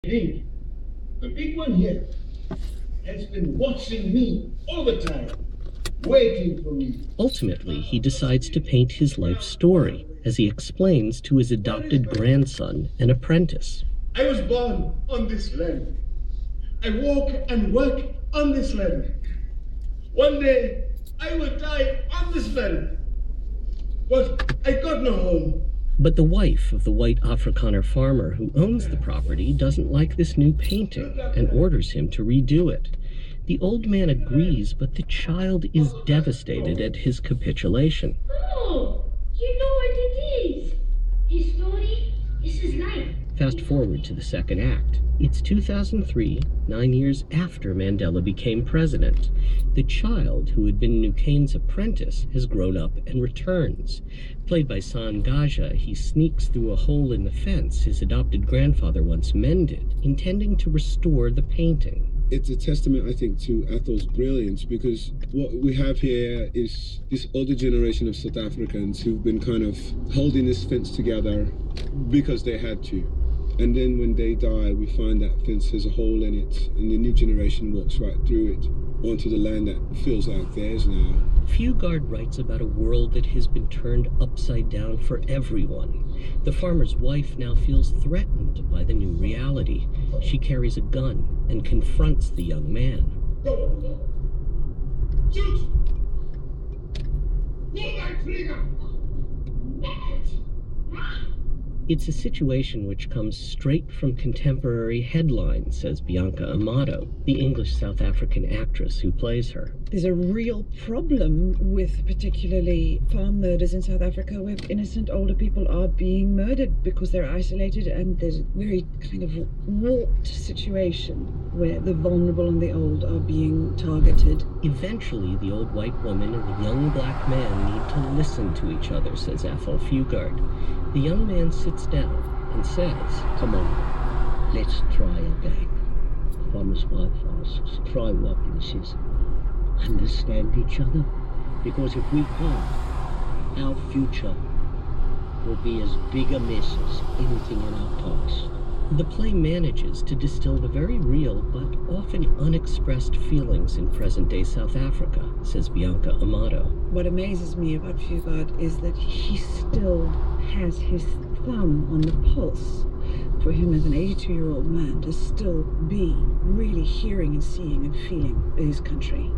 Pink, the big one here, has been watching me all the time, waiting for me. Ultimately, he decides to paint his life story as he explains to his adopted grandson, an apprentice. I was born on this land. I walk and work on this land. One day, I will die on this land. But I got no home. But the wife of the white Afrikaner farmer who owns the property doesn't like this new painting and orders him to redo it. The old man agrees, but the child is devastated at his capitulation. Oh, you know what it is? His story is his life. Fast forward to the second act. It's 2003, 9 years after Mandela became president. The child, who had been Nukane's apprentice, has grown up and returns. Played by San Gaja, he sneaks through a hole in the fence his adopted grandfather once mended, intending to restore the painting. It's a testament, I think, to Athol's brilliance, because what we have here is this older generation of South Africans who've been kind of holding this fence together because they had to. And then when they die, we find that fence has a hole in it, and the new generation walks right through it onto the land that feels like theirs now. Fugard writes about a world that has been turned upside down for everyone. The farmer's wife now feels threatened by the new reality. She carries a gun and confronts the young man. Go! Shoot! Pull that trigger! It's a situation which comes straight from contemporary headlines, says Bianca Amato, the English South African actress who plays her. There's a real problem with particularly farm murders in South Africa, where innocent older people are being murdered because they're isolated, and there's a very kind of warped situation where the vulnerable and the old are being targeted. Eventually, the old white woman and the young black man need to listen to each other, says Athol Fugard. The young man sits down and says, "Come on, let's try again." Farmer's wife asks, "Try what?" And he says, "Understand each other. Because if we can't, our future will be as big a mess as anything in our past." The play manages to distill the very real but often unexpressed feelings in present-day South Africa, says Bianca Amato. What amazes me about Fugard is that he still has his thumb on the pulse. For him as an 82-year-old man to still be really hearing and seeing and feeling his country,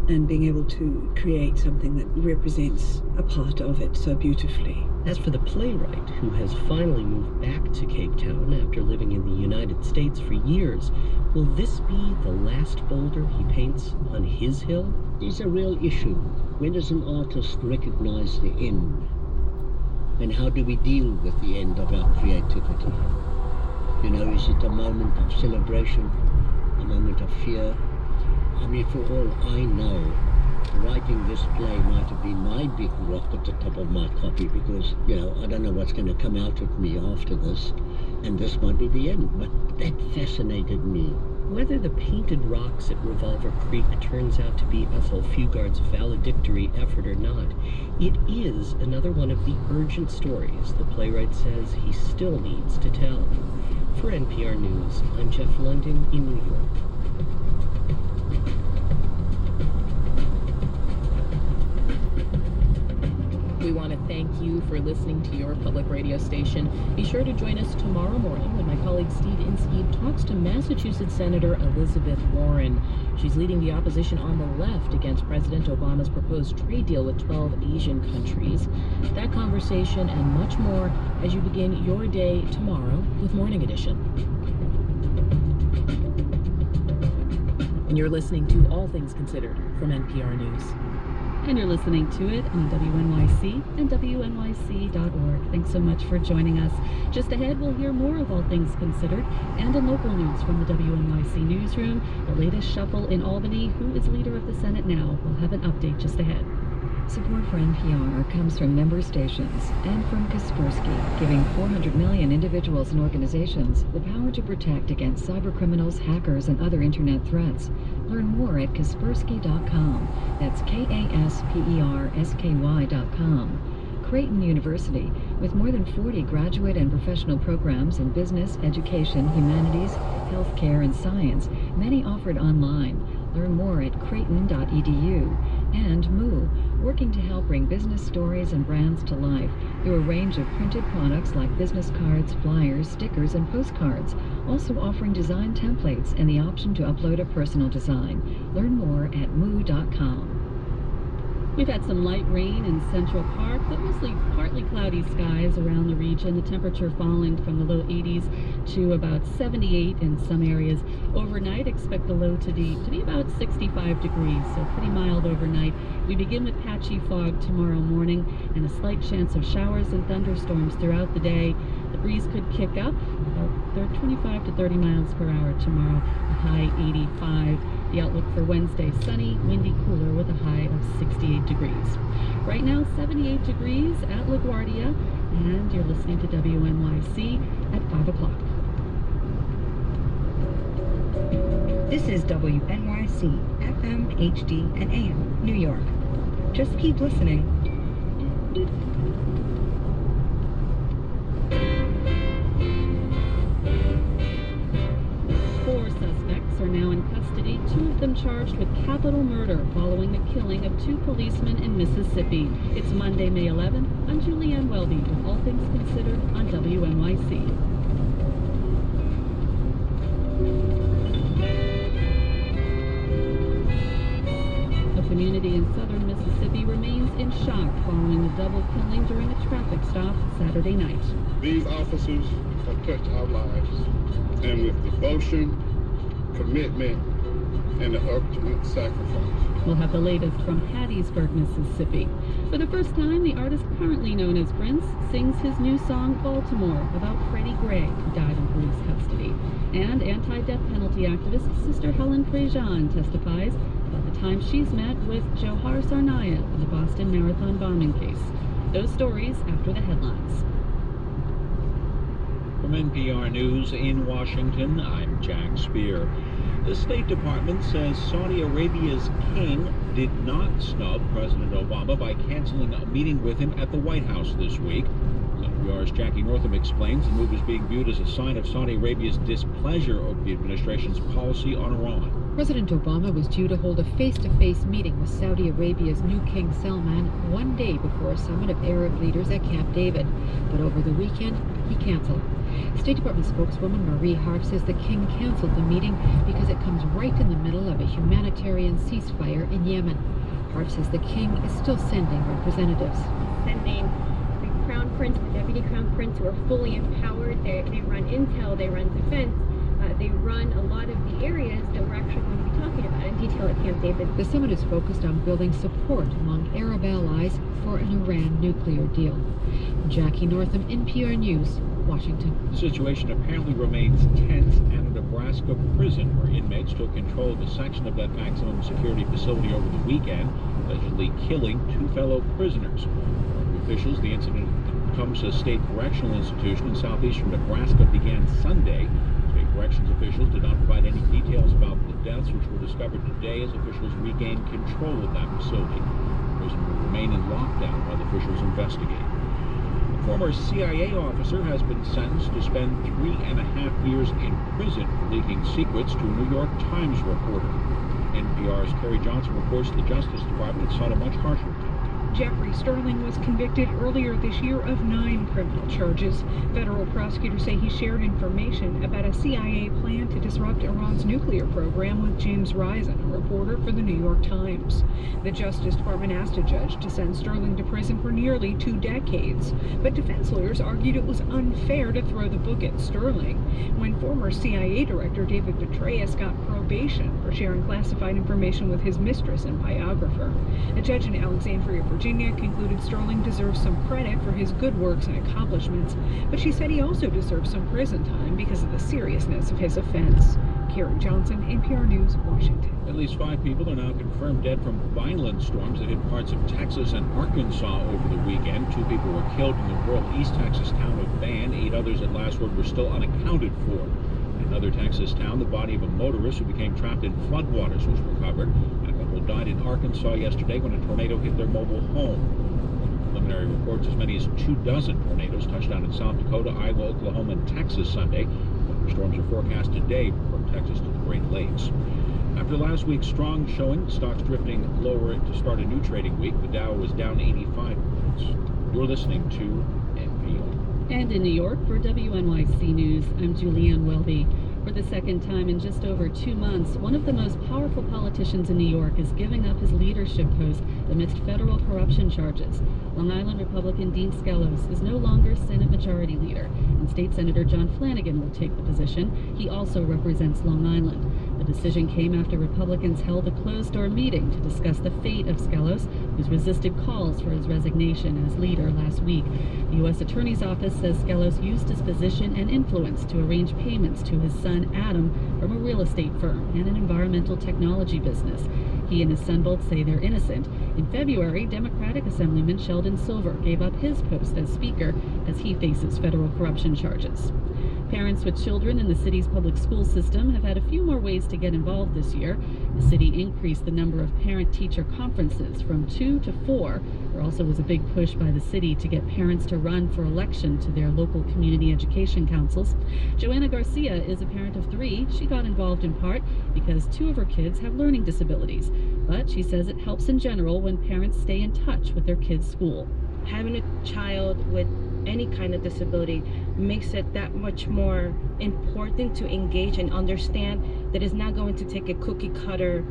and being able to create something that represents a part of it so beautifully. As for the playwright, who has finally moved back to Cape Town after living in the United States for years, will this be the last boulder he paints on his hill? There's a real issue. When does an artist recognize the end? And how do we deal with the end of our creativity? You know, is it a moment of celebration, a moment of fear? I mean, for all I know, writing this play might have been my big rock at the top of my copy, because, you know, I don't know what's going to come out of me after this, and this might be the end, but that fascinated me. Whether the painted rocks at Revolver Creek turns out to be Athol Fugard's valedictory effort or not, it is another one of the urgent stories the playwright says he still needs to tell. For NPR News, I'm Jeff London in New York. We want to thank you for listening to your public radio station. Be sure to join us tomorrow morning when my colleague Steve Inskeep talks to Massachusetts Senator Elizabeth Warren. She's leading the opposition on the left against President Obama's proposed trade deal with 12 Asian countries. That conversation and much more as you begin your day tomorrow with Morning Edition. And you're listening to All Things Considered from NPR News. And you're listening to it on WNYC and WNYC.org. Thanks so much for joining us. Just ahead, we'll hear more of All Things Considered and in local news from the WNYC newsroom. The latest shuffle in Albany. Who is leader of the Senate now? We'll have an update just ahead. Support for NPR comes from member stations and from Kaspersky, giving 400 million individuals and organizations the power to protect against cybercriminals, hackers, and other internet threats. Learn more at Kaspersky.com. That's Kaspersky.com. Creighton University, with more than 40 graduate and professional programs in business, education, humanities, healthcare, and science, many offered online. Learn more at creighton.edu. And Moo, working to help bring business stories and brands to life through a range of printed products like business cards, flyers, stickers, and postcards, also offering design templates and the option to upload a personal design. Learn more at moo.com. We've had some light rain in Central Park, but mostly partly cloudy skies around the region. The temperature falling from the low 80s to about 78 in some areas. Overnight, expect the low to be about 65 degrees, so pretty mild overnight. We begin with patchy fog tomorrow morning and a slight chance of showers and thunderstorms throughout the day. The breeze could kick up about 25 to 30 miles per hour tomorrow, a high 85. The outlook for Wednesday, sunny, windy, cooler with a high of 68 degrees. Right now, 78 degrees at LaGuardia, and you're listening to WNYC at 5 o'clock. This is WNYC, FM, HD, and AM, New York. Just keep listening. Are now in custody, 2 of them charged with capital murder following the killing of 2 policemen in Mississippi. It's Monday, May 11th. I'm Julianne Welby with All Things Considered on WNYC. A community in southern Mississippi remains in shock following the double killing during a traffic stop Saturday night. These officers have touched our lives, and with devotion, commitment, and the ultimate sacrifice. We'll have the latest from Hattiesburg, Mississippi. For the first time, the artist currently known as Prince sings his new song, Baltimore, about Freddie Gray, who died in police custody. And anti-death penalty activist Sister Helen Prejean testifies about the time she's met with Johar Tsarnaev in the Boston Marathon bombing case. Those stories after the headlines. From NPR News in Washington, I'm Jack Speer. The State Department says Saudi Arabia's king did not snub President Obama by canceling a meeting with him at the White House this week. NPR's Jackie Northam explains the move is being viewed as a sign of Saudi Arabia's displeasure over the administration's policy on Iran. President Obama was due to hold a face-to-face meeting with Saudi Arabia's new King Salman one day before a summit of Arab leaders at Camp David. But over the weekend, he canceled. State Department spokeswoman Marie Harf says the king canceled the meeting because it comes right in the middle of a humanitarian ceasefire in Yemen. Harf says the king is still sending representatives. Sending the crown prince, the deputy crown prince, who are fully empowered. They run intel, they run defense. They run a lot of the areas that we're actually going to be talking about in detail at Camp David. The summit is focused on building support among Arab allies for an Iran nuclear deal. Jackie Northam, NPR News, Washington. The situation apparently remains tense at a Nebraska prison where inmates took control of a section of that maximum security facility over the weekend, allegedly killing 2 fellow prisoners. According to officials, the incident at Tecumseh State Correctional Institution in southeastern Nebraska began Sunday. State corrections officials did not provide any details about the deaths, which were discovered today as officials regained control of that facility. The prison will remain in lockdown while officials investigate. A former CIA officer has been sentenced to spend 3.5 years in prison for leaking secrets to a New York Times reporter. NPR's Carrie Johnson reports the Justice Department sought a much harsher penalty. Jeffrey Sterling was convicted earlier this year of 9 criminal charges. Federal prosecutors say he shared information about a CIA plan to disrupt Iran's nuclear program with James Risen, a reporter for the New York Times. The Justice Department asked a judge to send Sterling to prison for nearly 2 decades, but defense lawyers argued it was unfair to throw the book at Sterling when former CIA Director David Petraeus got probation for sharing classified information with his mistress and biographer. A judge in Alexandria, Virginia, concluded Sterling deserves some credit for his good works and accomplishments, but she said he also deserves some prison time because of the seriousness of his offense. Carrie Johnson, NPR News, Washington. At least 5 people are now confirmed dead from violent storms that hit parts of Texas and Arkansas over the weekend. 2 people were killed in the rural East Texas town of Van. 8 others at last word were still unaccounted for. In another Texas town, the body of a motorist who became trapped in floodwaters was recovered. And a couple died in Arkansas yesterday when a tornado hit their mobile home. Preliminary reports as many as 24 tornadoes touched down in South Dakota, Iowa, Oklahoma, and Texas Sunday. Storms are forecast today from Texas to the Great Lakes. After last week's strong showing, stocks drifting lower to start a new trading week. The Dow was down 85 points. You're listening to NPR. And in New York, for WNYC News, I'm Julianne Welby. For the second time in just over 2 months, one of the most powerful politicians in New York is giving up his leadership post amidst federal corruption charges. Long Island Republican Dean Skelos is no longer Senate Majority Leader, and State Senator John Flanagan will take the position. He also represents Long Island. The decision came after Republicans held a closed-door meeting to discuss the fate of Skelos, who's resisted calls for his resignation as leader last week. The U.S. Attorney's Office says Skelos used his position and influence to arrange payments to his son Adam from a real estate firm and an environmental technology business. He and his son both say they're innocent. In February, Democratic Assemblyman Sheldon Silver gave up his post as Speaker as he faces federal corruption charges. Parents with children in the city's public school system have had a few more ways to get involved this year. The city increased the number of parent-teacher conferences from 2 to 4. There also was a big push by the city to get parents to run for election to their local community education councils. Joanna Garcia is a parent of 3. She got involved in part because 2 of her kids have learning disabilities. But she says it helps in general when parents stay in touch with their kids' school. Having a child with any kind of disability makes it that much more important to engage and understand that it's not going to take a cookie cutter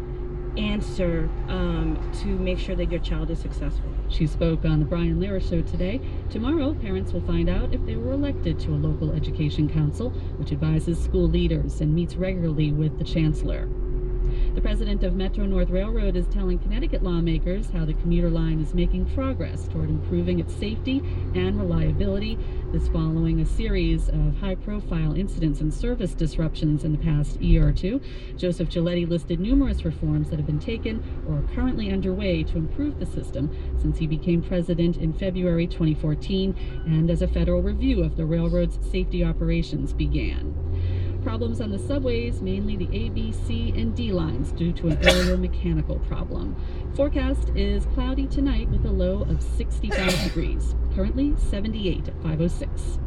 answer to make sure that your child is successful. She spoke on the Brian Lehrer Show today. Tomorrow, parents will find out if they were elected to a local education council, which advises school leaders and meets regularly with the chancellor. The president of Metro North Railroad is telling Connecticut lawmakers how the commuter line is making progress toward improving its safety and reliability. This following a series of high-profile incidents and service disruptions in the past year or two. Joseph Giletti listed numerous reforms that have been taken or are currently underway to improve the system since he became president in February 2014 and as a federal review of the railroad's safety operations began. Problems on the subways, mainly the A, B, C, and D lines due to an earlier mechanical problem. Forecast is cloudy tonight with a low of 65 degrees. Currently 78 at 5:06.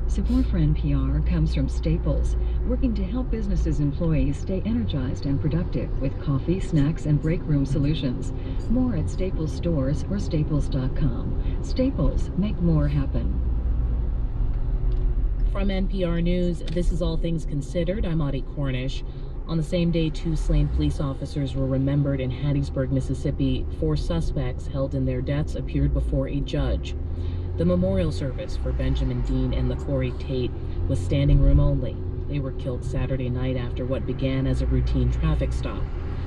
Support for NPR comes from Staples, working to help businesses' employees stay energized and productive with coffee, snacks, and break room solutions. More at Staples stores or staples.com. Staples, make more happen. From NPR News, this is All Things Considered. I'm Audie Cornish. On the same day 2 slain police officers were remembered in Hattiesburg, Mississippi, 4 suspects held in their deaths appeared before a judge. The memorial service for Benjamin Dean and LaCorey Tate was standing room only. They were killed Saturday night after what began as a routine traffic stop.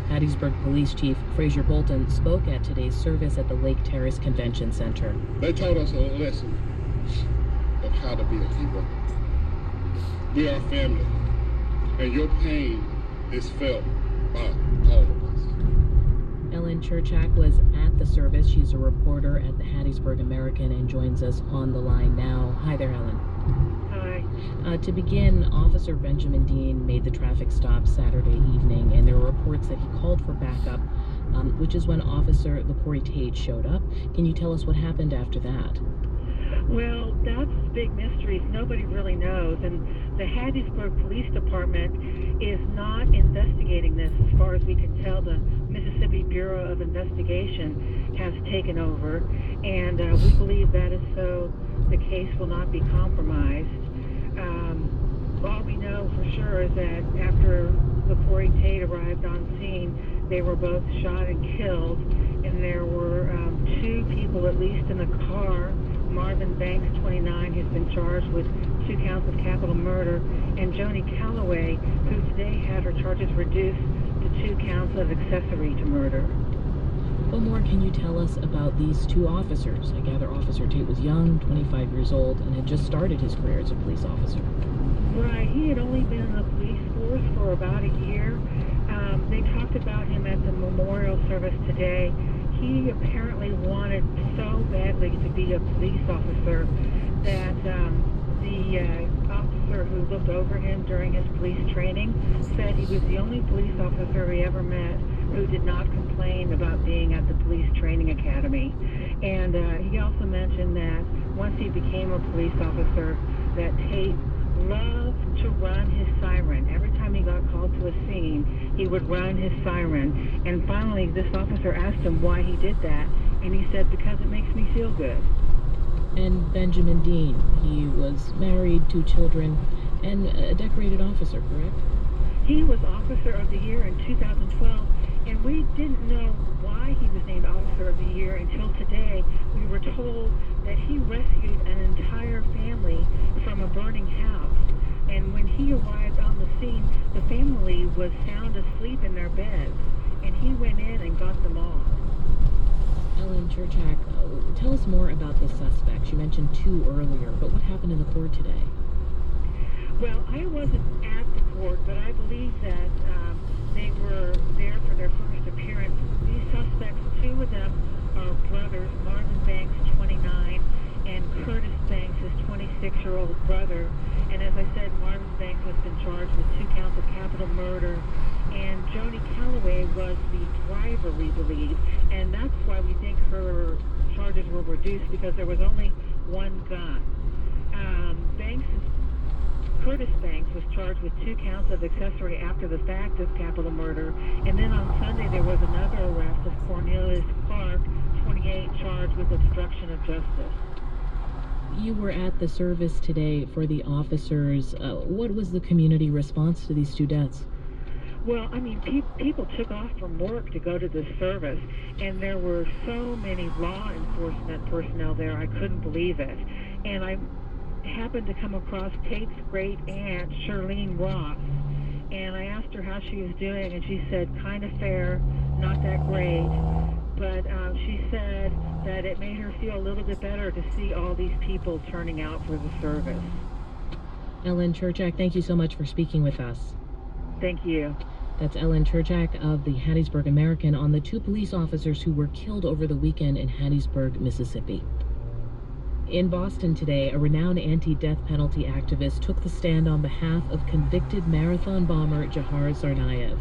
Hattiesburg Police Chief Frazier Bolton spoke at today's service at the Lake Terrace Convention Center. They taught us a lesson of how to be a hero. We are family, and your pain is felt by all of us. Ellen Churchak was at the service. She's a reporter at the Hattiesburg American and joins us on the line now. Hi there, Ellen. Hi. To begin, Officer Benjamin Dean made the traffic stop Saturday evening, and there were reports that he called for backup, which is when Officer LaCorey Tate showed up. Can you tell us what happened after that? Well, that's big mysteries. Nobody really knows. And the Hattiesburg Police Department is not investigating this as far as we can tell. The Mississippi Bureau of Investigation has taken over. And we believe that is so the case will not be compromised. All we know for sure is that after LaCorey Tate arrived on scene, they were both shot and killed. And there were 2 people at least in the car. Marvin Banks, 29, has been charged with 2 counts of capital murder, and Joni Calloway, who today had her charges reduced to 2 counts of accessory to murder. What more can you tell us about these 2 officers? I gather Officer Tate was young, 25 years old, and had just started his career as a police officer. Right, he had only been in the police force for about a year. They talked about him at the memorial service today. He apparently wanted so badly to be a police officer that the officer who looked over him during his police training said he was the only police officer he ever met who did not complain about being at the police training academy. And he also mentioned that once he became a police officer, that Tate loved to run his siren. Every time he got called to a scene, he would run his siren. And finally, this officer asked him why he did that, and he said, because it makes me feel good. And Benjamin Dean, he was married, 2 children, and a decorated officer, correct? He was Officer of the Year in 2012, and we didn't know why he was named Officer of the Year until today. We were told that he rescued an entire family from a burning house. And when he arrived on the scene, the family was sound asleep in their beds, and he went in and got them off. Ellen Cherchak, tell us more about the suspects. You mentioned 2 earlier, but what happened in the court today? Well, I wasn't at the court, but I believe that they were there for their first appearance. These suspects, 2 of them are brothers, Marvin Banks, 29, and Curtis Banks, his 26-year-old brother. And as I said, Marvin Banks has been charged with 2 counts of capital murder. And Joni Calloway was the driver, we believe, and that's why we think her charges were reduced, because there was only 1 gun. Curtis Banks was charged with 2 counts of accessory after the fact of capital murder, and then on Sunday there was another arrest of Cornelius Clark, 28, charged with obstruction of justice. You were at the service today for the officers. What was the community response to these 2 deaths? Well, I mean, people took off from work to go to this service, and there were so many law enforcement personnel there, I couldn't believe it. And I happened to come across Tate's great aunt, Charlene Ross, and I asked her how she was doing, and she said, kind of fair, not that great, but she said that it made her feel a little bit better to see all these people turning out for the service. Ellen Cherchak, thank you so much for speaking with us. Thank you. That's Ellen Cherchak of the Hattiesburg American on the 2 police officers who were killed over the weekend in Hattiesburg, Mississippi. In Boston today, a renowned anti-death penalty activist took the stand on behalf of convicted marathon bomber Dzhokhar Tsarnaev.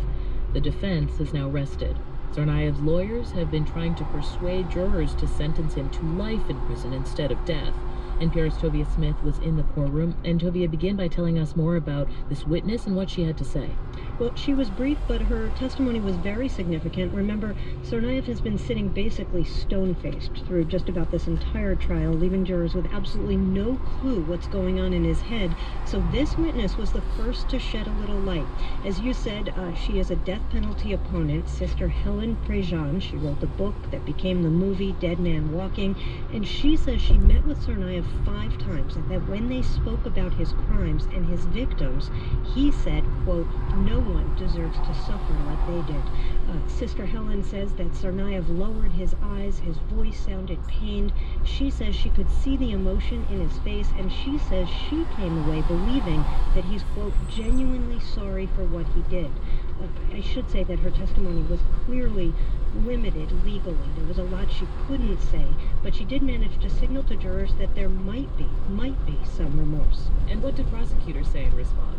The defense has now rested. Tsarnaev's lawyers have been trying to persuade jurors to sentence him to life in prison instead of death. NPR's Tovia Smith was in the courtroom. And Tovia, begin by telling us more about this witness and what she had to say. Well, she was brief, but her testimony was very significant. Remember, Tsarnaev has been sitting basically stone-faced through just about this entire trial, leaving jurors with absolutely no clue what's going on in his head. So this witness was the first to shed a little light. As you said, she is a death penalty opponent, Sister Helen Prejean. She wrote the book that became the movie Dead Man Walking, and she says she met with Tsarnaev 5 times, and that when they spoke about his crimes and his victims, he said, quote, no one deserves to suffer like they did. Sister Helen says that Tsarnaev lowered his eyes, his voice sounded pained. She says she could see the emotion in his face, and she says she came away believing that he's, quote, genuinely sorry for what he did. I should say that her testimony was clearly limited legally. There was a lot she couldn't say, but she did manage to signal to jurors that there might be some remorse. And what did prosecutors say in response?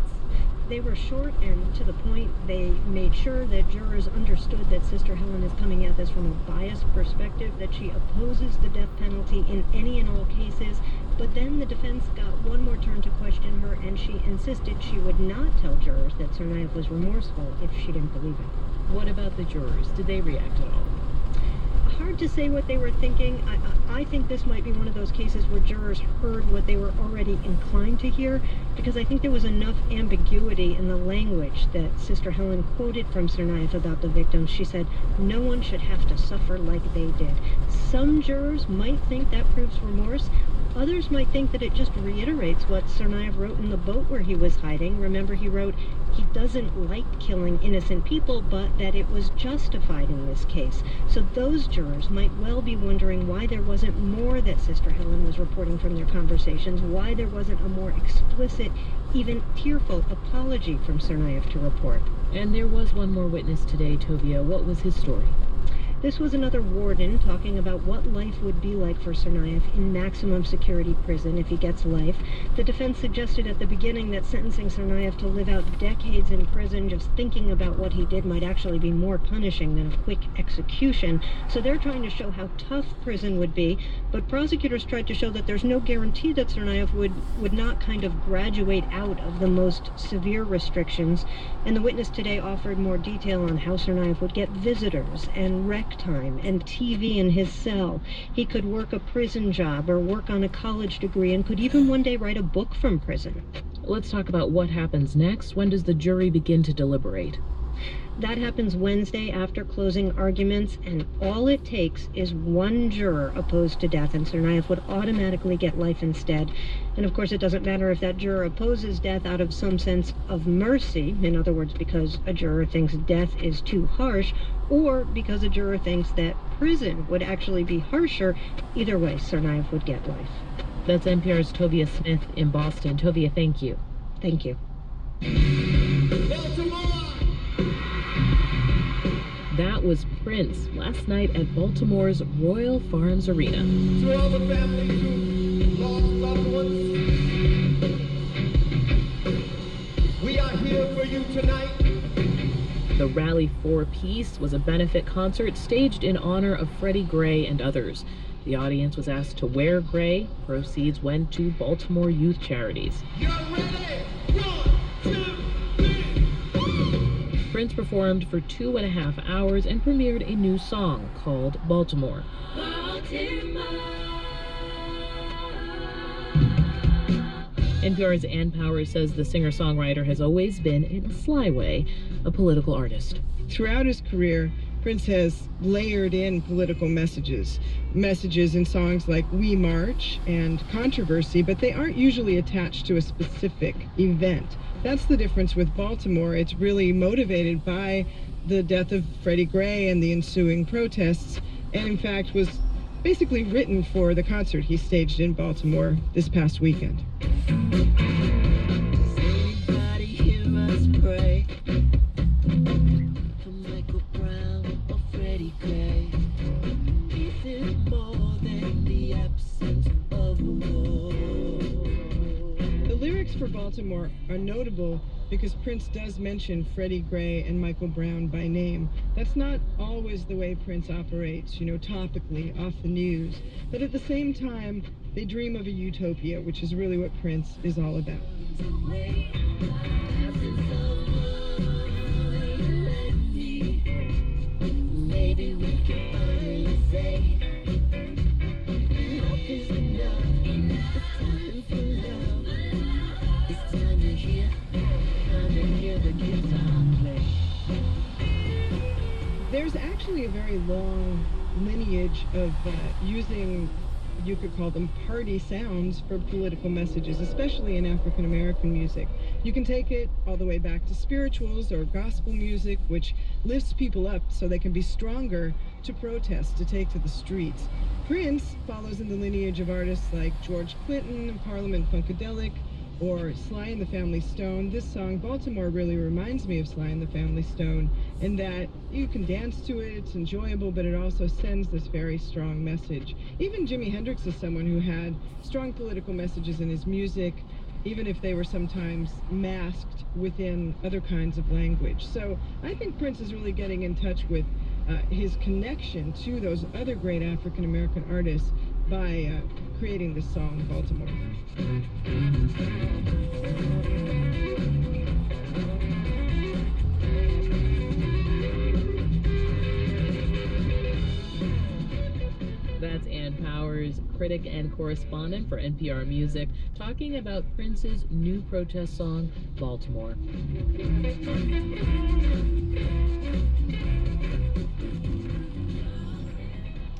They were short and to the point. They made sure that jurors understood that Sister Helen is coming at this from a biased perspective, that she opposes the death penalty in any and all cases. But then the defense got one more turn to question her, and she insisted she would not tell jurors that Tsarnaev was remorseful if she didn't believe it. What about the jurors? Did they react at all? Hard to say what they were thinking. I think this might be one of those cases where jurors heard what they were already inclined to hear, because I think there was enough ambiguity in the language that Sister Helen quoted from Tsarnaev about the victims. She said, no one should have to suffer like they did. Some jurors might think that proves remorse. Others might think that it just reiterates what Tsarnaev wrote in the boat where he was hiding. Remember, he wrote he doesn't like killing innocent people, but that it was justified in this case. So those jurors might well be wondering why there wasn't more that Sister Helen was reporting from their conversations, why there wasn't a more explicit, even tearful apology from Tsarnaev to report. And there was one more witness today, Tovia. What was his story? This was another warden talking about what life would be like for Tsarnaev in maximum security prison if he gets life. The defense suggested at the beginning that sentencing Tsarnaev to live out decades in prison just thinking about what he did might actually be more punishing than a quick execution. So they're trying to show how tough prison would be, but prosecutors tried to show that there's no guarantee that Tsarnaev would not kind of graduate out of the most severe restrictions. And the witness today offered more detail on how Tsarnaev would get visitors and rec time and TV in his cell. He could work a prison job or work on a college degree and could even one day write a book from prison. Let's talk about what happens next. When does the jury begin to deliberate? That happens Wednesday after closing arguments, and all it takes is one juror opposed to death, and Tsarnaev would automatically get life instead. And of course, it doesn't matter if that juror opposes death out of some sense of mercy, in other words, because a juror thinks death is too harsh, or because a juror thinks that prison would actually be harsher. Either way, Tsarnaev would get life. That's NPR's Tovia Smith in Boston. Tovia, thank you. Thank you. That was Prince last night at Baltimore's Royal Farms Arena. To all the families who lost loved ones, we are here for you tonight. The Rally for Peace was a benefit concert staged in honor of Freddie Gray and others. The audience was asked to wear gray. Proceeds went to Baltimore youth charities. You're ready? 1, 2, 3. Prince performed for 2.5 hours and premiered a new song called Baltimore. NPR's Ann Powers says the singer-songwriter has always been, in a sly way, a political artist. Throughout his career, Prince has layered in political messages in songs like We March and Controversy, but they aren't usually attached to a specific event. That's the difference with Baltimore. It's really motivated by the death of Freddie Gray and the ensuing protests, and in fact was basically written for the concert he staged in Baltimore this past weekend. Everybody hear us pray for Michael Brown or Freddie Gray. Peace is more than the absence of war. The lyrics for Baltimore are notable because Prince does mention Freddie Gray and Michael Brown by name. That's not always the way Prince operates, topically, off the news. But at the same time, they dream of a utopia, which is really what Prince is all about. Maybe we can finally say enough is enough. It's time for love. It's time to hear the guitar play. There's actually a very long lineage of using, you could call them party sounds for political messages, especially in African American music. You can take it all the way back to spirituals or gospel music, which lifts people up so they can be stronger to protest, to take to the streets. Prince follows in the lineage of artists like George Clinton, Parliament Funkadelic, or Sly and the Family Stone. This song, Baltimore, really reminds me of Sly and the Family Stone in that you can dance to it, it's enjoyable, but it also sends this very strong message. Even Jimi Hendrix is someone who had strong political messages in his music, even if they were sometimes masked within other kinds of language. So I think Prince is really getting in touch with his connection to those other great African American artists by creating this song, Baltimore. That's Ann Powers, critic and correspondent for NPR Music, talking about Prince's new protest song, Baltimore.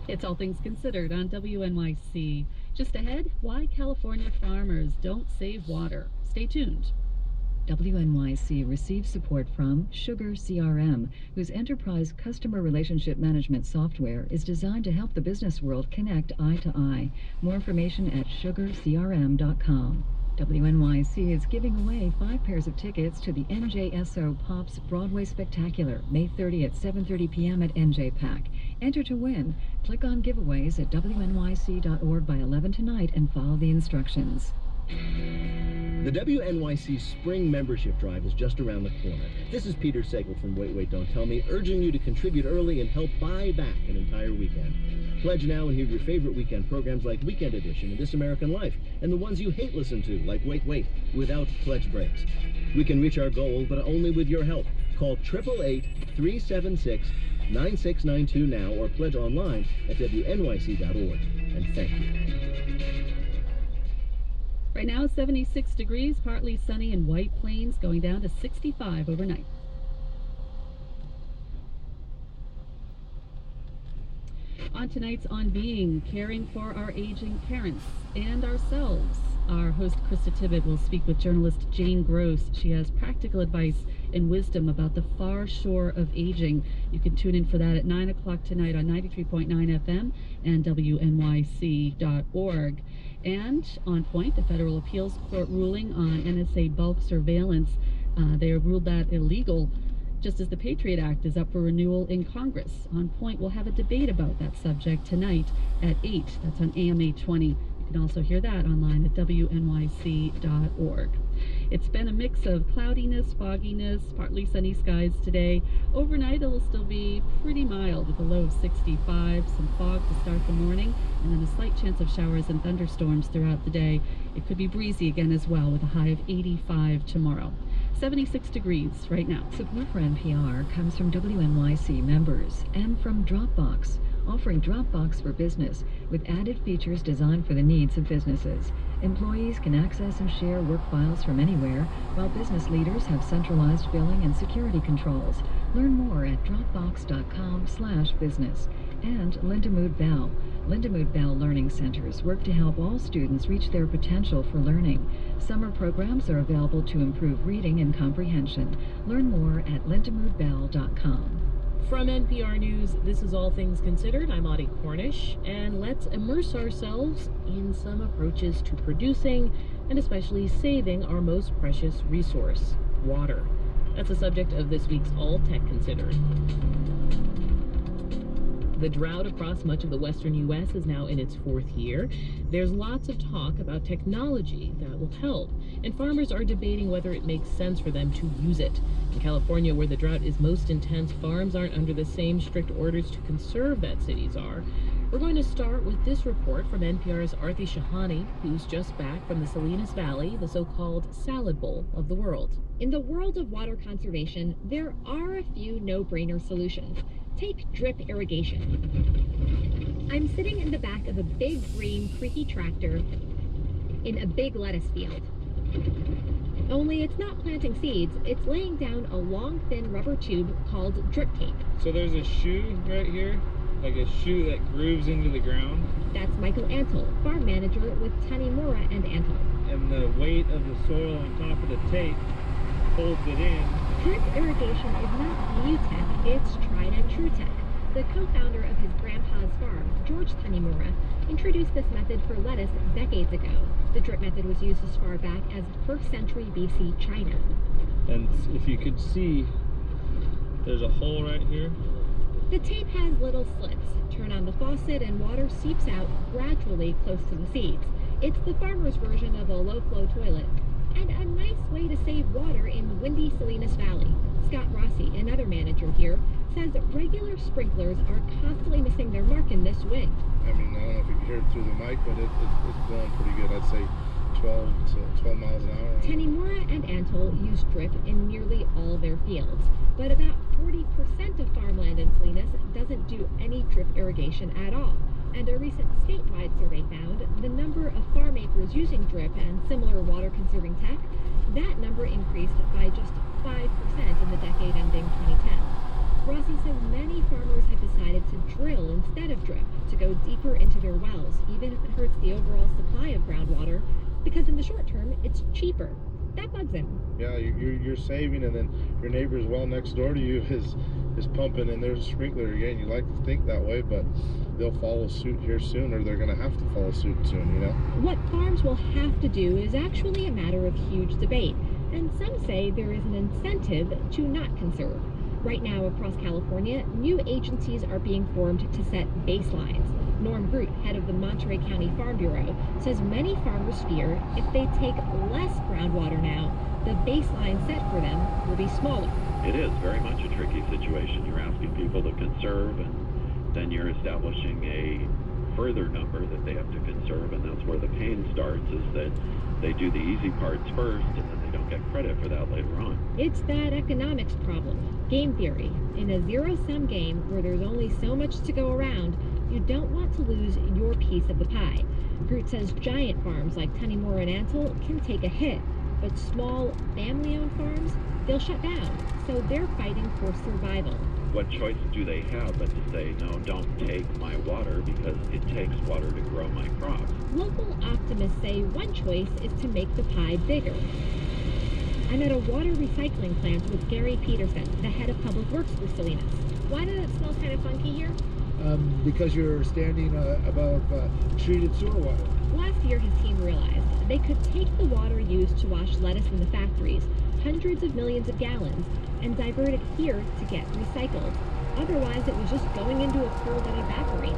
It's All Things Considered on WNYC. Just ahead, why California farmers don't save water. Stay tuned. WNYC receives support from Sugar CRM, whose enterprise customer relationship management software is designed to help the business world connect eye to eye. More information at sugarcrm.com. WNYC is giving away 5 pairs of tickets to the NJSO Pops Broadway Spectacular, May 30 at 7:30 p.m. at NJPAC. Enter to win. Click on giveaways at WNYC.org by 11 tonight and follow the instructions. The WNYC Spring Membership Drive is just around the corner. This is Peter Sagal from Wait, Wait, Don't Tell Me, urging you to contribute early and help buy back an entire weekend. Pledge now and hear your favorite weekend programs like Weekend Edition and This American Life, and the ones you hate listen to, like Wait, Wait, without pledge breaks. We can reach our goal, but only with your help. Call 888-376-9692 now or pledge online at WNYC.org. And thank you. Right now, 76 degrees, partly sunny in White Plains, going down to 65 overnight. On tonight's On Being, caring for our aging parents and ourselves. Our host, Krista Tibbett, will speak with journalist Jane Gross. She has practical advice and wisdom about the far shore of aging. You can tune in for that at 9 o'clock tonight on 93.9 FM and WNYC.org. And on point, the Federal Appeals Court ruling on NSA bulk surveillance. They have ruled that illegal, just as the Patriot Act is up for renewal in Congress. On point, we'll have a debate about that subject tonight at 8. That's on AM 820. You can also hear that online at WNYC.org. It's been a mix of cloudiness, fogginess, partly sunny skies today. Overnight, it'll still be pretty mild with a low of 65, some fog to start the morning, and then a slight chance of showers and thunderstorms throughout the day. It could be breezy again as well with a high of 85 tomorrow. 76 degrees right now. Support for NPR comes from WNYC members and from Dropbox, offering Dropbox for Business with added features designed for the needs of businesses. Employees can access and share work files from anywhere, while business leaders have centralized billing and security controls. Learn more at dropbox.com/business. And Lindamood Bell. Lindamood Bell Learning Centers work to help all students reach their potential for learning. Summer programs are available to improve reading and comprehension. Learn more at lindamoodbell.com. From NPR News, this is All Things Considered. I'm Audie Cornish, and let's immerse ourselves in some approaches to producing and especially saving our most precious resource, water. That's the subject of this week's All Tech Considered. The drought across much of the western U.S. is now in its 4th year. There's lots of talk about technology that will help, and farmers are debating whether it makes sense for them to use it. In California, where the drought is most intense, farms aren't under the same strict orders to conserve that cities are. We're going to start with this report from NPR's Aarti Shahani, who's just back from the Salinas Valley, the so-called salad bowl of the world. In the world of water conservation, there are a few no-brainer solutions. Take drip irrigation. I'm sitting in the back of a big green creaky tractor in a big lettuce field. Only it's not planting seeds, it's laying down a long thin rubber tube called drip tape. So there's a shoe right here, like a shoe that grooves into the ground. That's Michael Antle, farm manager with Tanimura and Antle. And the weight of the soil on top of the tape holds it in. Drip irrigation is not new tech, it's tried and true tech. The co-founder of his grandpa's farm, George Tanimura, introduced this method for lettuce decades ago. The drip method was used as far back as 1st century BC China. And if you could see, there's a hole right here. The tape has little slits. Turn on the faucet and water seeps out gradually close to the seeds. It's the farmer's version of a low-flow toilet, and a nice way to save water in windy Salinas Valley. Scott Rossi, another manager here, says regular sprinklers are constantly missing their mark in this wind. I mean, I don't know if you can hear it through the mic, but it's blowing pretty good. I'd say 12 miles an hour. Tanimura and Antle use drip in nearly all their fields, but about 40% of farmland in Salinas doesn't do any drip irrigation at all. And a recent statewide survey found the number of farm acres using drip and similar water-conserving tech, that number increased by just 5% in the decade ending 2010. Rossi says many farmers have decided to drill instead of drip, to go deeper into their wells, even if it hurts the overall supply of groundwater, because in the short term, it's cheaper. That bugs him. Yeah, you're saving, and then your neighbor's well next door to you is pumping, and there's a sprinkler again. You like to think that way, but they'll follow suit here soon, or they're going to have to follow suit soon, you know? What farms will have to do is actually a matter of huge debate, and some say there is an incentive to not conserve. Right now, across California, new agencies are being formed to set baselines. Norm Groot, head of the Monterey County Farm Bureau, says many farmers fear if they take less groundwater now, the baseline set for them will be smaller. It is very much a tricky situation. You're asking people to conserve, and then you're establishing a further number that they have to conserve, and that's where the pain starts, is that they do the easy parts first, and then they don't get credit for that later on. It's that economics problem. Game theory. In a zero-sum game where there's only so much to go around, you don't want to lose your piece of the pie. Groot says giant farms like Tunnymore and Ansel can take a hit, but small, family-owned farms, they'll shut down. So they're fighting for survival. What choice do they have but to say, no, don't take my water because it takes water to grow my crops? Local optimists say one choice is to make the pie bigger. I'm at a water recycling plant with Gary Peterson, the head of Public Works for Salinas. Why does it smell kind of funky here? Because you're standing above treated sewer water. Last year, his team realized they could take the water used to wash lettuce in the factories, hundreds of millions of gallons, and divert it here to get recycled. Otherwise, it was just going into a pool that evaporated.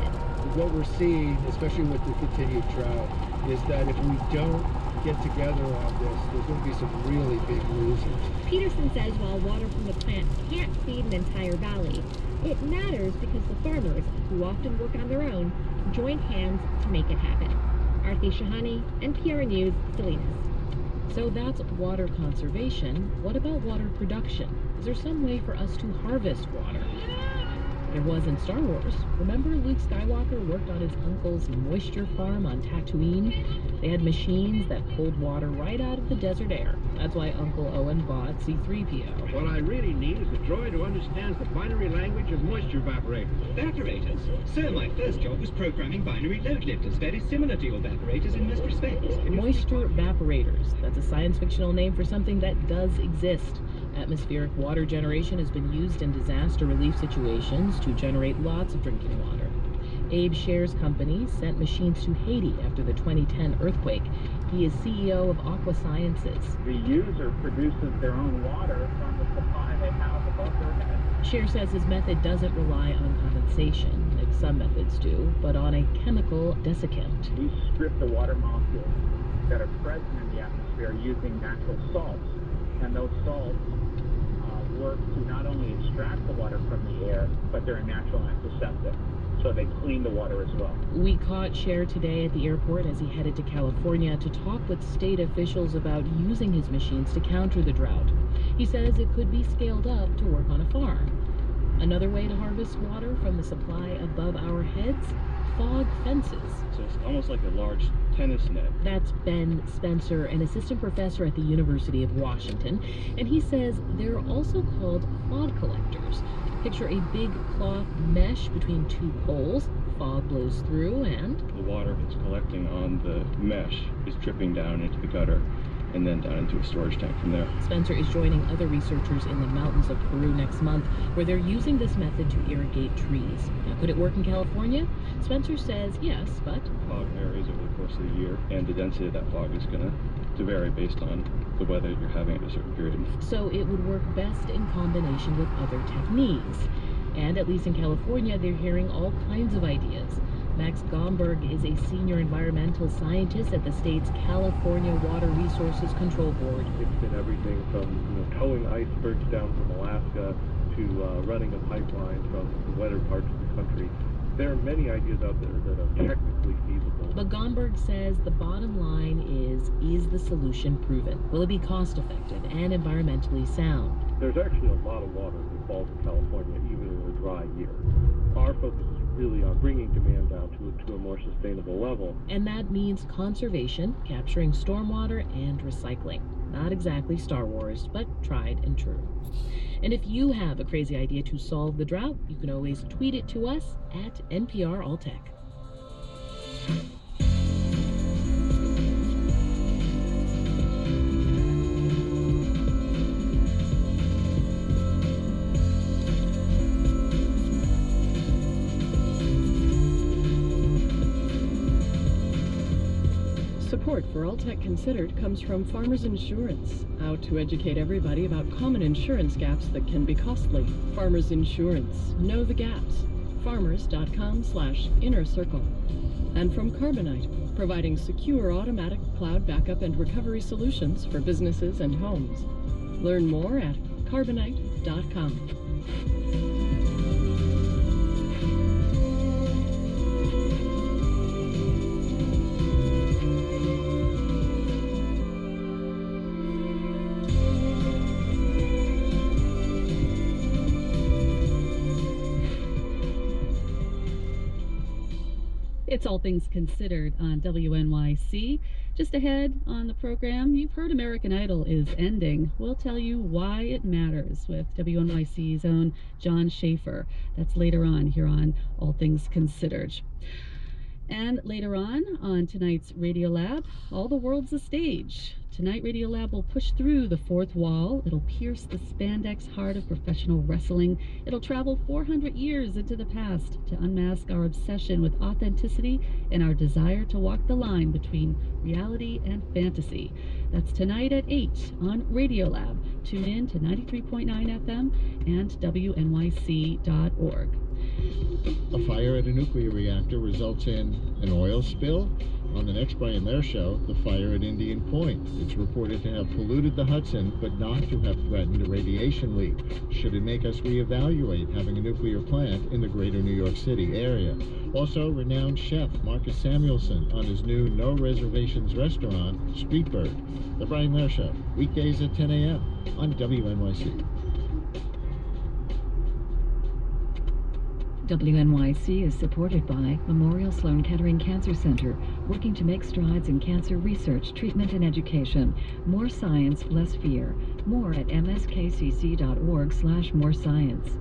What we're seeing, especially with the continued drought, is that if we don't get together on this, there's going to be some really big losers. Peterson says while water from the plant can't feed an entire valley, it matters because the farmers, who often work on their own, join hands to make it happen. Arthi Shahani, NPR News, Salinas. So that's water conservation. What about water production? Is there some way for us to harvest water? There was in Star Wars. Remember Luke Skywalker worked on his uncle's moisture farm on Tatooine? They had machines that pulled water right out of the desert air. That's why Uncle Owen bought C-3PO. What I really need is a droid who understands the binary language of moisture evaporators. Evaporators? Sir, my first job was programming binary load lifters, very similar to your evaporators in most respects. Moisture evaporators. That's a science fictional name for something that does exist. Atmospheric water generation has been used in disaster relief situations to generate lots of drinking water. Abe Scher's company sent machines to Haiti after the 2010 earthquake. He is CEO of Aqua Sciences. The user produces their own water from the supply they have above their head. Scher says his method doesn't rely on condensation, like some methods do, but on a chemical desiccant. We strip the water molecules that are present in the atmosphere using natural salts, and those salts work to not only extract the water from the air, but they're a natural antiseptic. So they clean the water as well. We caught Scher today at the airport as he headed to California to talk with state officials about using his machines to counter the drought. He says it could be scaled up to work on a farm. Another way to harvest water from the supply above our heads? Fog fences. So it's almost like a large tennis net. That's Ben Spencer, an assistant professor at the University of Washington, and he says they're also called fog collectors. Picture a big cloth mesh between two poles. Fog blows through and the water that's collecting on the mesh is dripping down into the gutter and then down into a storage tank from there. Spencer is joining other researchers in the mountains of Peru next month, where they're using this method to irrigate trees. Now, could it work in California? Spencer says yes, but fog varies over the course of the year, and the density of that fog is going to vary based on the weather you're having at a certain period. So it would work best in combination with other techniques. And at least in California, they're hearing all kinds of ideas. Max Gomberg is a senior environmental scientist at the state's California Water Resources Control Board. It's been everything from towing icebergs down from Alaska to running a pipeline from the wetter parts of the country. There are many ideas out there that are technically feasible. But Gomberg says the bottom line is the solution proven? Will it be cost effective and environmentally sound? There's actually a lot of water that falls in California, even in a dry year. Our focus is really on bringing demand down to a more sustainable level. And that means conservation, capturing stormwater, and recycling. Not exactly Star Wars, but tried and true. And if you have a crazy idea to solve the drought, you can always tweet it to us at NPR Alltech. Support for All Tech Considered comes from Farmers Insurance, out to educate everybody about common insurance gaps that can be costly. Farmers Insurance, know the gaps. Farmers.com/inner circle. And from Carbonite, providing secure automatic cloud backup and recovery solutions for businesses and homes. Learn more at carbonite.com. It's All Things Considered on WNYC. Just ahead on the program, you've heard American Idol is ending. We'll tell you why it matters with WNYC's own John Schaefer. That's later on here on All Things Considered. And later on tonight's Radiolab, All the World's a Stage. Tonight, Radiolab will push through the fourth wall. It'll pierce the spandex heart of professional wrestling. It'll travel 400 years into the past to unmask our obsession with authenticity and our desire to walk the line between reality and fantasy. That's tonight at 8 on Radiolab. Tune in to 93.9 FM and WNYC.org. A fire at a nuclear reactor results in an oil spill. On the next Brian Lair show, the fire at Indian Point. It's reported to have polluted the Hudson, but not to have threatened a radiation leak. Should it make us reevaluate having a nuclear plant in the greater New York City area? Also, renowned chef Marcus Samuelson on his new No Reservations restaurant, Streetbird. The Brian Lair Show, weekdays at 10 a.m. on WNYC. WNYC is supported by Memorial Sloan Kettering Cancer Center, working to make strides in cancer research, treatment, and education. More science, less fear. More at mskcc.org/morescience.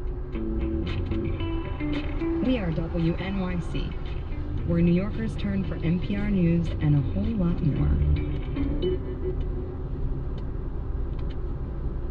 We are WNYC, where New Yorkers turn for NPR News and a whole lot more.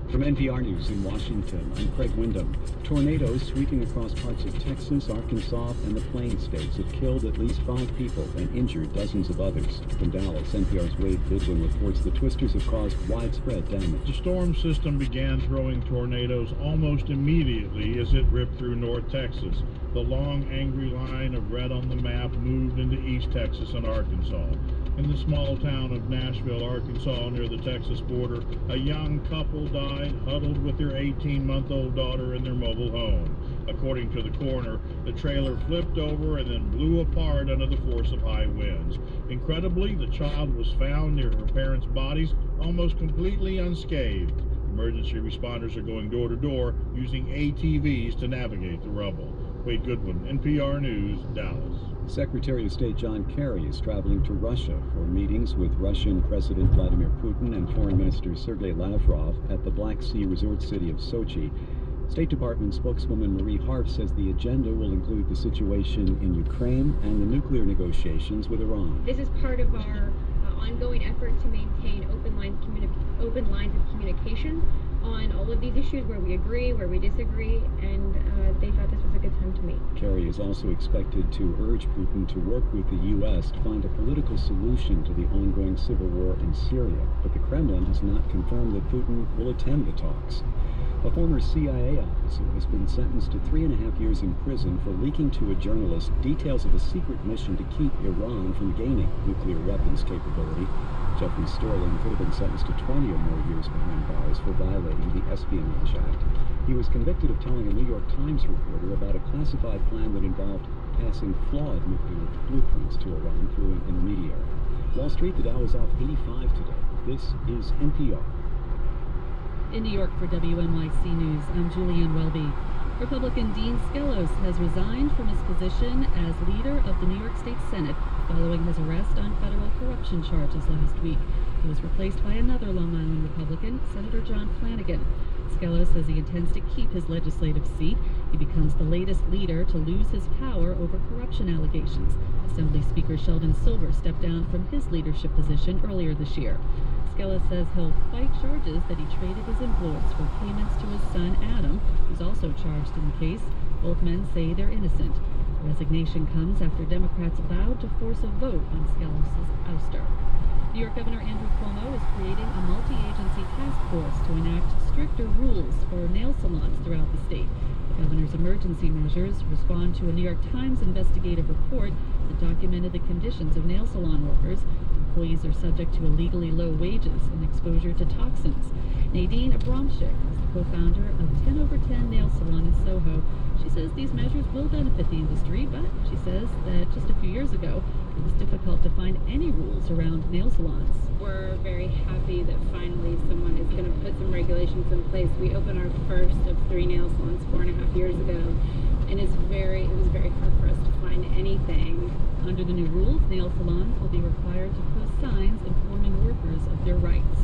From NPR News in Washington, I'm Craig Windham. Tornadoes sweeping across parts of Texas, Arkansas, and the Plains states have killed at least 5 people and injured dozens of others. From Dallas, NPR's Wade Goodwin reports the twisters have caused widespread damage. The storm system began throwing tornadoes almost immediately as it ripped through North Texas. The long, angry line of red on the map moved into East Texas and Arkansas. In the small town of Nashville, Arkansas, near the Texas border, a young couple died huddled with their 18-month-old daughter in their mobile home. According to the coroner, the trailer flipped over and then blew apart under the force of high winds. Incredibly, the child was found near her parents' bodies, almost completely unscathed. Emergency responders are going door to door using ATVs to navigate the rubble. Wade Goodwin, NPR News, Dallas. Secretary of State John Kerry is traveling to Russia for meetings with Russian President Vladimir Putin and Foreign Minister Sergei Lavrov at the Black Sea resort city of Sochi. State Department spokeswoman Marie Harf says the agenda will include the situation in Ukraine and the nuclear negotiations with Iran. This is part of our ongoing effort to maintain open lines of communication on all of these issues where we agree, where we disagree, and they thought this was a good time to meet. Kerry is also expected to urge Putin to work with the U.S. to find a political solution to the ongoing civil war in Syria, but the Kremlin has not confirmed that Putin will attend the talks. A former CIA officer has been sentenced to 3.5 years in prison for leaking to a journalist details of a secret mission to keep Iran from gaining nuclear weapons capability. Jeffrey Sterling could have been sentenced to 20 or more years behind bars for violating the Espionage Act. He was convicted of telling a New York Times reporter about a classified plan that involved passing flawed nuclear blueprints to Iran through an intermediary. Wall Street, the Dow is off 85 today. This is NPR. In New York for WNYC News, I'm Julianne Welby. Republican Dean Skelos has resigned from his position as leader of the New York State Senate following his arrest on federal corruption charges last week. He was replaced by another Long Island Republican, Senator John Flanagan. Skelos says he intends to keep his legislative seat. He becomes the latest leader to lose his power over corruption allegations. Assembly Speaker Sheldon Silver stepped down from his leadership position earlier this year. Skelos says he'll fight charges that he traded his influence for payments to his son Adam, who's also charged in the case. Both men say they're innocent. The resignation comes after Democrats vowed to force a vote on Skelos' ouster. New York Governor Andrew Cuomo is creating a multi-agency task force to enact stricter rules for nail salons throughout the state. The governor's emergency measures respond to a New York Times investigative report that documented the conditions of nail salon workers. Employees are subject to illegally low wages and exposure to toxins. Nadine Abramczyk is the co-founder of 10 over 10 Nail Salon in Soho. She says these measures will benefit the industry, but she says that just a few years ago, it was difficult to find any rules around nail salons. We're very happy that finally someone is going to put some regulations in place. We opened our first of 3 nail salons 4.5 years ago, and it was very hard for us to find anything. Under the new rules, nail salons will be required to post signs informing workers of their rights.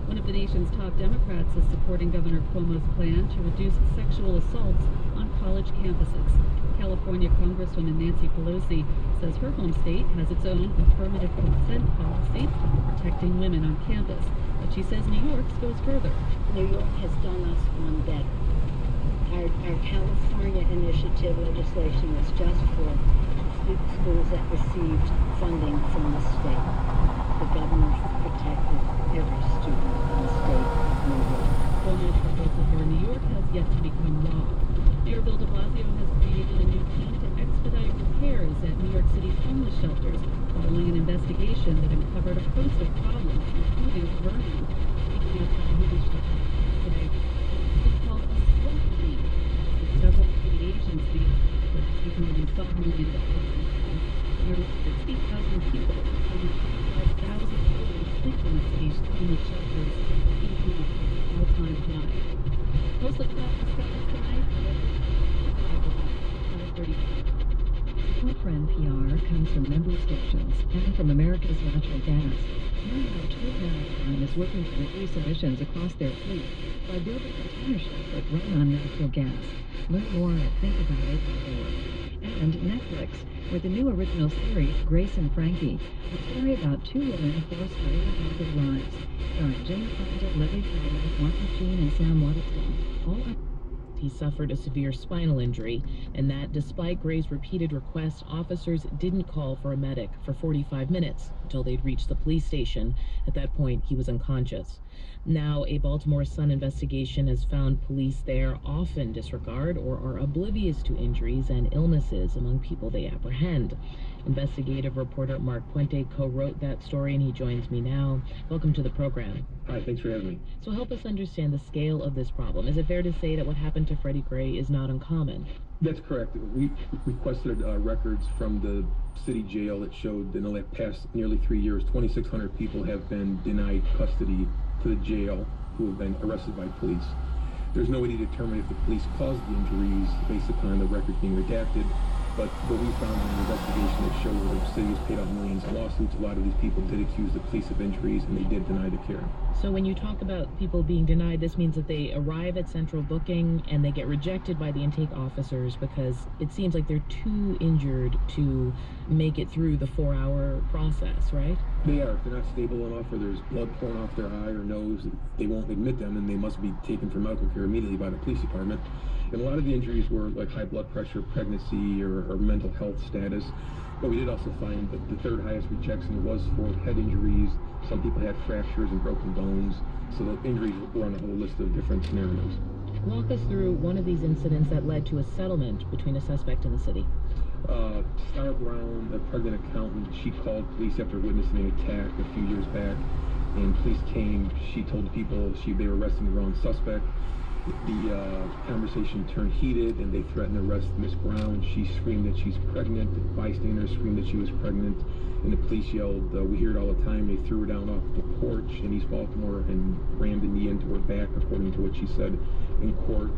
One of the nation's top Democrats is supporting Governor Cuomo's plan to reduce sexual assaults on college campuses. California Congresswoman Nancy Pelosi says her home state has its own affirmative consent policy protecting women on campus. But she says New York's goes further. New York has done us one better. Our California initiative legislation was just for schools that received funding from the state. The governor protected every student in the state of New York. Cuomo's proposal for New York has yet to become law. Mayor Bill de Blasio has created a new team to expedite repairs at New York City's homeless shelters following an investigation that uncovered a host of problems, including burning. Speaking of the homeless shelter today, it's called a SWAT team. With several city agencies that have more than $5 million. Nearly 60,000 people, over 25,000 children sleep in the city's homeless shelters, including all-time high. Most of that discussion tonight. Support for NPR comes from member stations and from America's Natural Gas. Now, Total Maritime is working to reduce emissions across their fleet by building container ships that run on natural gas. Learn more at thinkaboutit.org. And Netflix, with the new original series, Grace and Frankie, a story about 2 women forced to live haunted lives. Starring Jane Fonda, Lily Collins, Martin Sheen, and Sam Waterston. All up. He suffered a severe spinal injury, and that despite Gray's repeated requests, officers didn't call for a medic for 45 minutes until they'd reached the police station. At that point, he was unconscious. Now, a Baltimore Sun investigation has found police there often disregard or are oblivious to injuries and illnesses among people they apprehend. Investigative reporter Mark Puente co-wrote that story, and he joins me now. Welcome to the program. Hi, thanks for having me. So help us understand the scale of this problem. Is it fair to say that what happened to Freddie Gray is not uncommon? That's correct. We requested records from the city jail that showed in the past nearly 3 years, 2,600 people have been denied custody to the jail who have been arrested by police. There's no way to determine if the police caused the injuries based upon the record being redacted, but what we found in the investigation that showed that the city has paid out millions in lawsuits, a lot of these people did accuse the police of injuries, and they did deny the care. So when you talk about people being denied, this means that they arrive at central booking and they get rejected by the intake officers because it seems like they're too injured to make it through the 4-hour process, right? They are. If they're not stable enough or there's blood pouring off their eye or nose, they won't admit them, and they must be taken for medical care immediately by the police department. And a lot of the injuries were like high blood pressure, pregnancy, or mental health status. But we did also find that the third highest rejection was for head injuries. Some people had fractures and broken bones. So the injuries were on a whole list of different scenarios. Walk us through one of these incidents that led to a settlement between a suspect and the city. Star Brown, the pregnant accountant, she called police after witnessing an attack a few years back. And police came. She told the people they were arresting the wrong suspect. The conversation turned heated, and they threatened to arrest Miss Brown. She screamed that she's pregnant. The bystanders screamed that she was pregnant, and the police yelled, we hear it all the time. They threw her down off the porch in East Baltimore and rammed a knee into her back, according to what she said in court.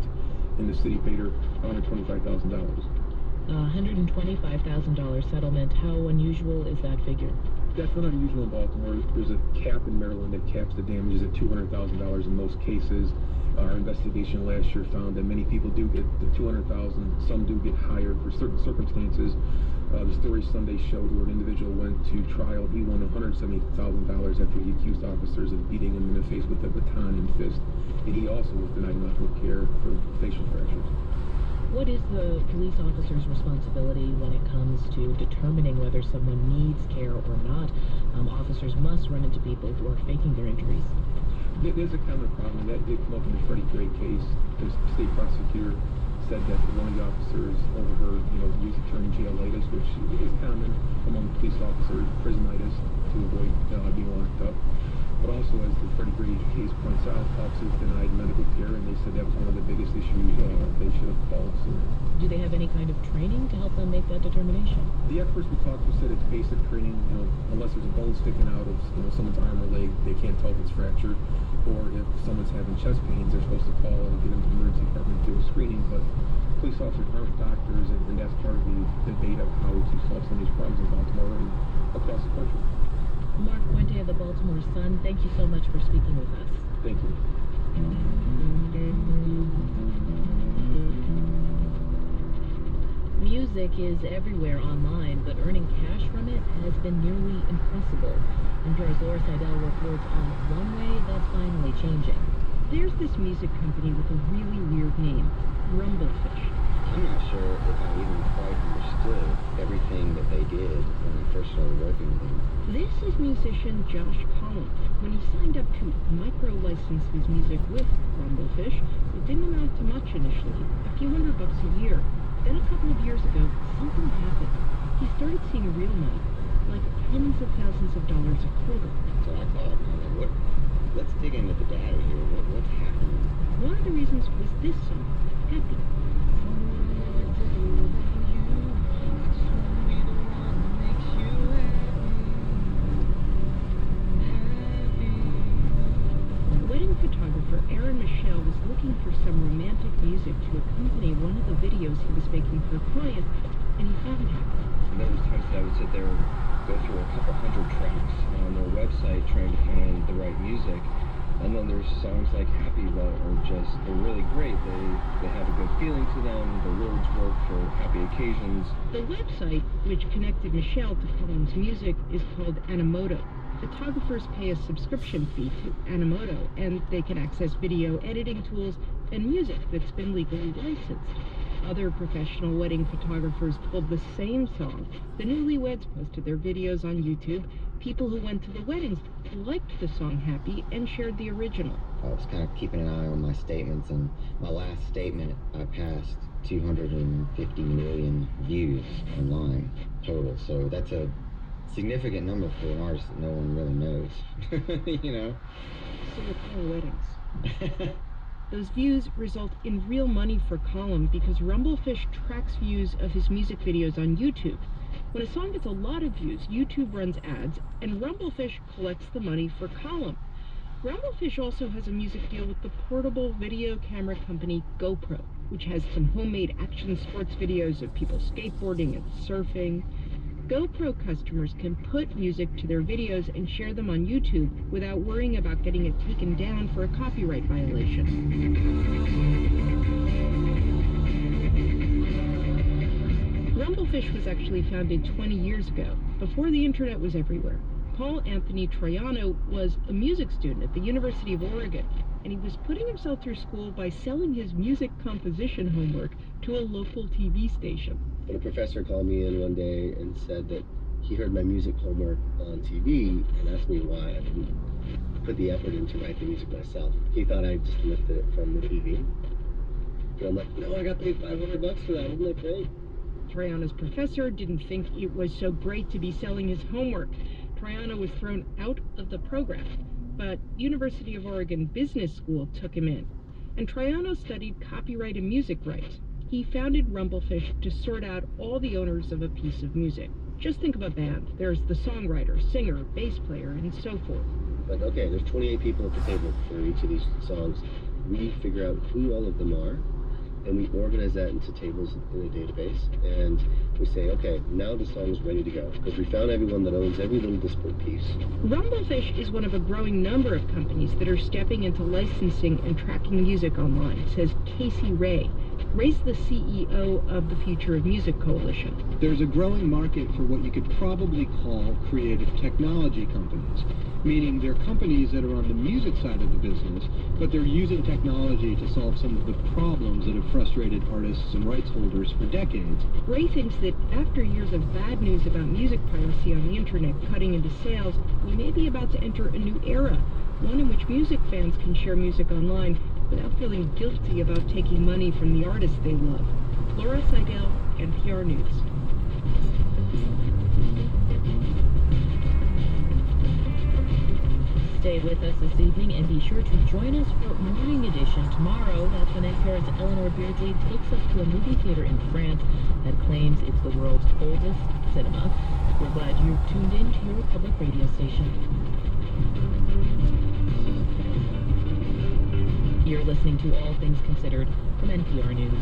And the city paid her $125,000. $125,000 settlement. How unusual is that figure? That's not unusual in Baltimore. There's a cap in Maryland that caps the damages at $200,000 in most cases. Our investigation last year found that many people do get the $200,000. Some do get higher for certain circumstances. The story Sunday showed where an individual went to trial. He won $170,000 after he accused officers of beating him in the face with a baton and fist. And he also was denied medical care for facial fractures. What is the police officer's responsibility when it comes to determining whether someone needs care or not? Officers must run into people who are faking their injuries. There's a common problem that did come up in the Freddie Gray case. The state prosecutor said that one of the officers overheard, use the term jailitis, which is common among police officers, prisonitis, to avoid being locked up. But also, as the Freddie Gray case points out, officers denied medical care, and they said that was one of the biggest issues they should have called sooner. Do they have any kind of training to help them make that determination? The experts we talked to said it's basic training. Unless there's a bone sticking out of someone's arm or leg, they can't tell if it's fractured. Or if someone's having chest pains, they're supposed to call and get them to the emergency department to do a screening. But police officers aren't doctors, and that's part of the debate of how to solve some of these problems in Baltimore and across the country. Mark Puente of the Baltimore Sun, thank you so much for speaking with us. Thank you. Music is everywhere online, but earning cash from it has been nearly impossible. NPR's Laura Seidel reports on one way that's finally changing. There's this music company with a really weird name, Rumblefish. I'm not sure if I even quite understood everything that they did when I first started working with them. This is musician Josh Collins. When he signed up to micro-license his music with Rumblefish, it didn't amount to much initially, a few $100 a year. Then a couple of years ago, something happened. He started seeing real money, like tens of thousands of dollars a quarter. So I thought, let's dig into the data here. What's happening? One of the reasons was this song, Happy. Wedding photographer Aaron Michelle was looking for some romantic music to accompany one of the videos he was making for a client, and he found it. And there was times that I would sit there and go through a couple hundred tracks on their website trying to find the right music. And then there's songs like Happy that are they're really great. They have a good feeling to them. The words work for happy occasions. The website, which connected Michelle to Collins' music, is called Animoto. Photographers pay a subscription fee to Animoto, and they can access video editing tools and music that's been legally licensed. Other professional wedding photographers pulled the same song. The newlyweds posted their videos on YouTube. People who went to the weddings liked the song Happy and shared the original. I was kind of keeping an eye on my statements, and my last statement, I passed 250 million views online total. So that's a significant number for an artist that no one really knows. So with all weddings. Those views result in real money for Colin because Rumblefish tracks views of his music videos on YouTube. When a song gets a lot of views, YouTube runs ads, and Rumblefish collects the money for Colin. Rumblefish also has a music deal with the portable video camera company GoPro, which has some homemade action sports videos of people skateboarding and surfing. GoPro customers can put music to their videos and share them on YouTube without worrying about getting it taken down for a copyright violation. Rumblefish was actually founded 20 years ago, before the internet was everywhere. Paul Anthony Troiano was a music student at the University of Oregon, and he was putting himself through school by selling his music composition homework to a local TV station. When a professor called me in one day and said that he heard my music homework on TV and asked me why I didn't put the effort in to write the music myself. He thought I just lifted it from the TV. And I'm like, no, I got paid $500 for that. Isn't that great? Troiano's professor didn't think it was so great to be selling his homework. Troiano was thrown out of the program, but University of Oregon Business School took him in. And Troiano studied copyright and music rights. He founded Rumblefish to sort out all the owners of a piece of music. Just think of a band. There's the songwriter, singer, bass player, and so forth. But okay, there's 28 people at the table for each of these songs. We figure out who all of them are, and we organize that into tables in a database, and we say, okay, now the song is ready to go, because we found everyone that owns every little disparate piece. Rumblefish is one of a growing number of companies that are stepping into licensing and tracking music online, says Casey Ray. Ray's the CEO of the Future of Music Coalition. There's a growing market for what you could probably call creative technology companies, meaning they're companies that are on the music side of the business, but they're using technology to solve some of the problems that have frustrated artists and rights holders for decades. Ray thinks that after years of bad news about music piracy on the internet cutting into sales, we may be about to enter a new era, one in which music fans can share music online without feeling guilty about taking money from the artists they love. Laura Seidel, NPR News. Stay with us this evening and be sure to join us for Morning Edition tomorrow. That's when NPR's Eleanor Beardsley takes us to a movie theater in France that claims it's the world's oldest cinema. We're glad you're tuned in to your public radio station. You're listening to All Things Considered from NPR News.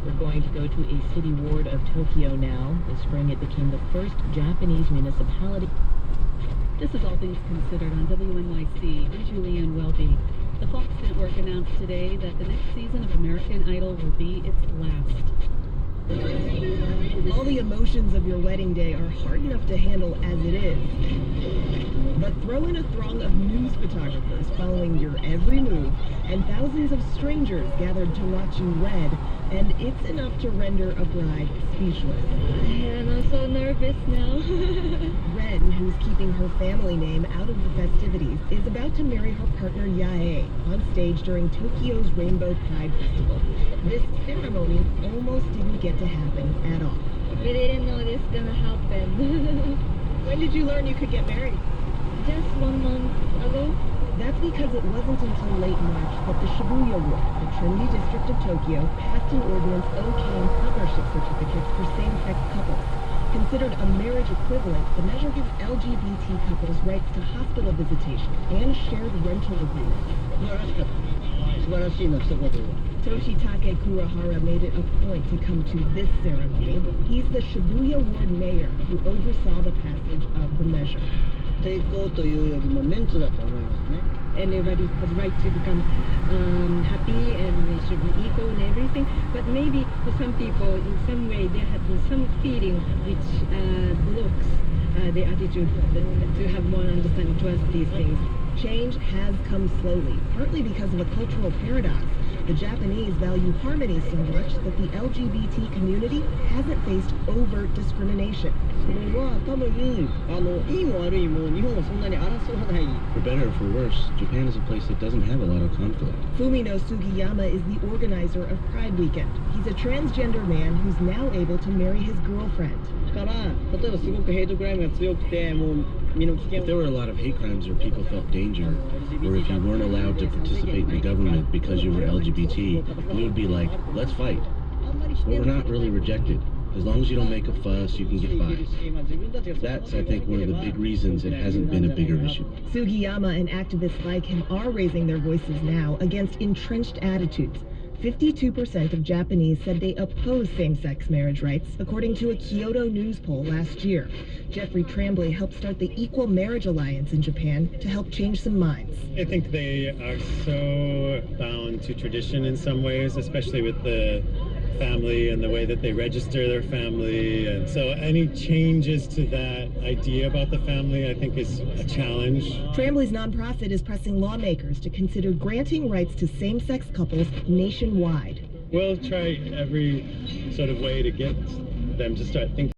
We're going to go to a city ward of Tokyo now. This spring it became the first Japanese municipality. This is All Things Considered on WNYC. I'm Julianne Welby. The Fox Network announced today that the next season of American Idol will be its last. All the emotions of your wedding day are hard enough to handle as it is. But throw in a throng of news photographers following your every move, and thousands of strangers gathered to watch you wed, and it's enough to render a bride speechless. And I'm so nervous now. Ren, who's keeping her family name out of the festivities, is about to marry her partner Yae on stage during Tokyo's Rainbow Pride Festival. This ceremony almost didn't get to happen at all. We didn't know this was gonna happen. When did you learn you could get married? Just 1 month ago. That's because it wasn't until late March that the Shibuya Ward, the trendy district of Tokyo, passed an ordinance okaying partnership certificates for same-sex couples. Considered a marriage equivalent, the measure gives LGBT couples rights to hospital visitation and shared rental agreements. Toshitake Kurahara made it a point to come to this ceremony. He's the Shibuya Ward mayor who oversaw the passage of the measure. Everybody has right to become happy and they should be equal and everything. But maybe for some people, in some way, there has been some feeling which blocks the attitude to have more understanding towards these things. Change has come slowly, partly because of a cultural paradox. The Japanese value harmony so much that the LGBT community hasn't faced overt discrimination. For better or for worse, Japan is a place that doesn't have a lot of conflict. Fumino Sugiyama is the organizer of Pride Weekend. He's a transgender man who's now able to marry his girlfriend. If there were a lot of hate crimes or people felt danger, or if you weren't allowed to participate in the government because you were LGBT, we would be like, let's fight. But we're not really rejected. As long as you don't make a fuss, you can get by. That's, I think, one of the big reasons it hasn't been a bigger issue. Sugiyama and activists like him are raising their voices now against entrenched attitudes. 52% of Japanese said they oppose same-sex marriage rights, according to a Kyodo News poll last year. Jeffrey Tremblay helped start the Equal Marriage Alliance in Japan to help change some minds. I think they are so bound to tradition in some ways, especially with the family and the way that they register their family, and so any changes to that idea about the family I think is a challenge. Tremblay's nonprofit is pressing lawmakers to consider granting rights to same-sex couples nationwide. We'll try every sort of way to get them to start thinking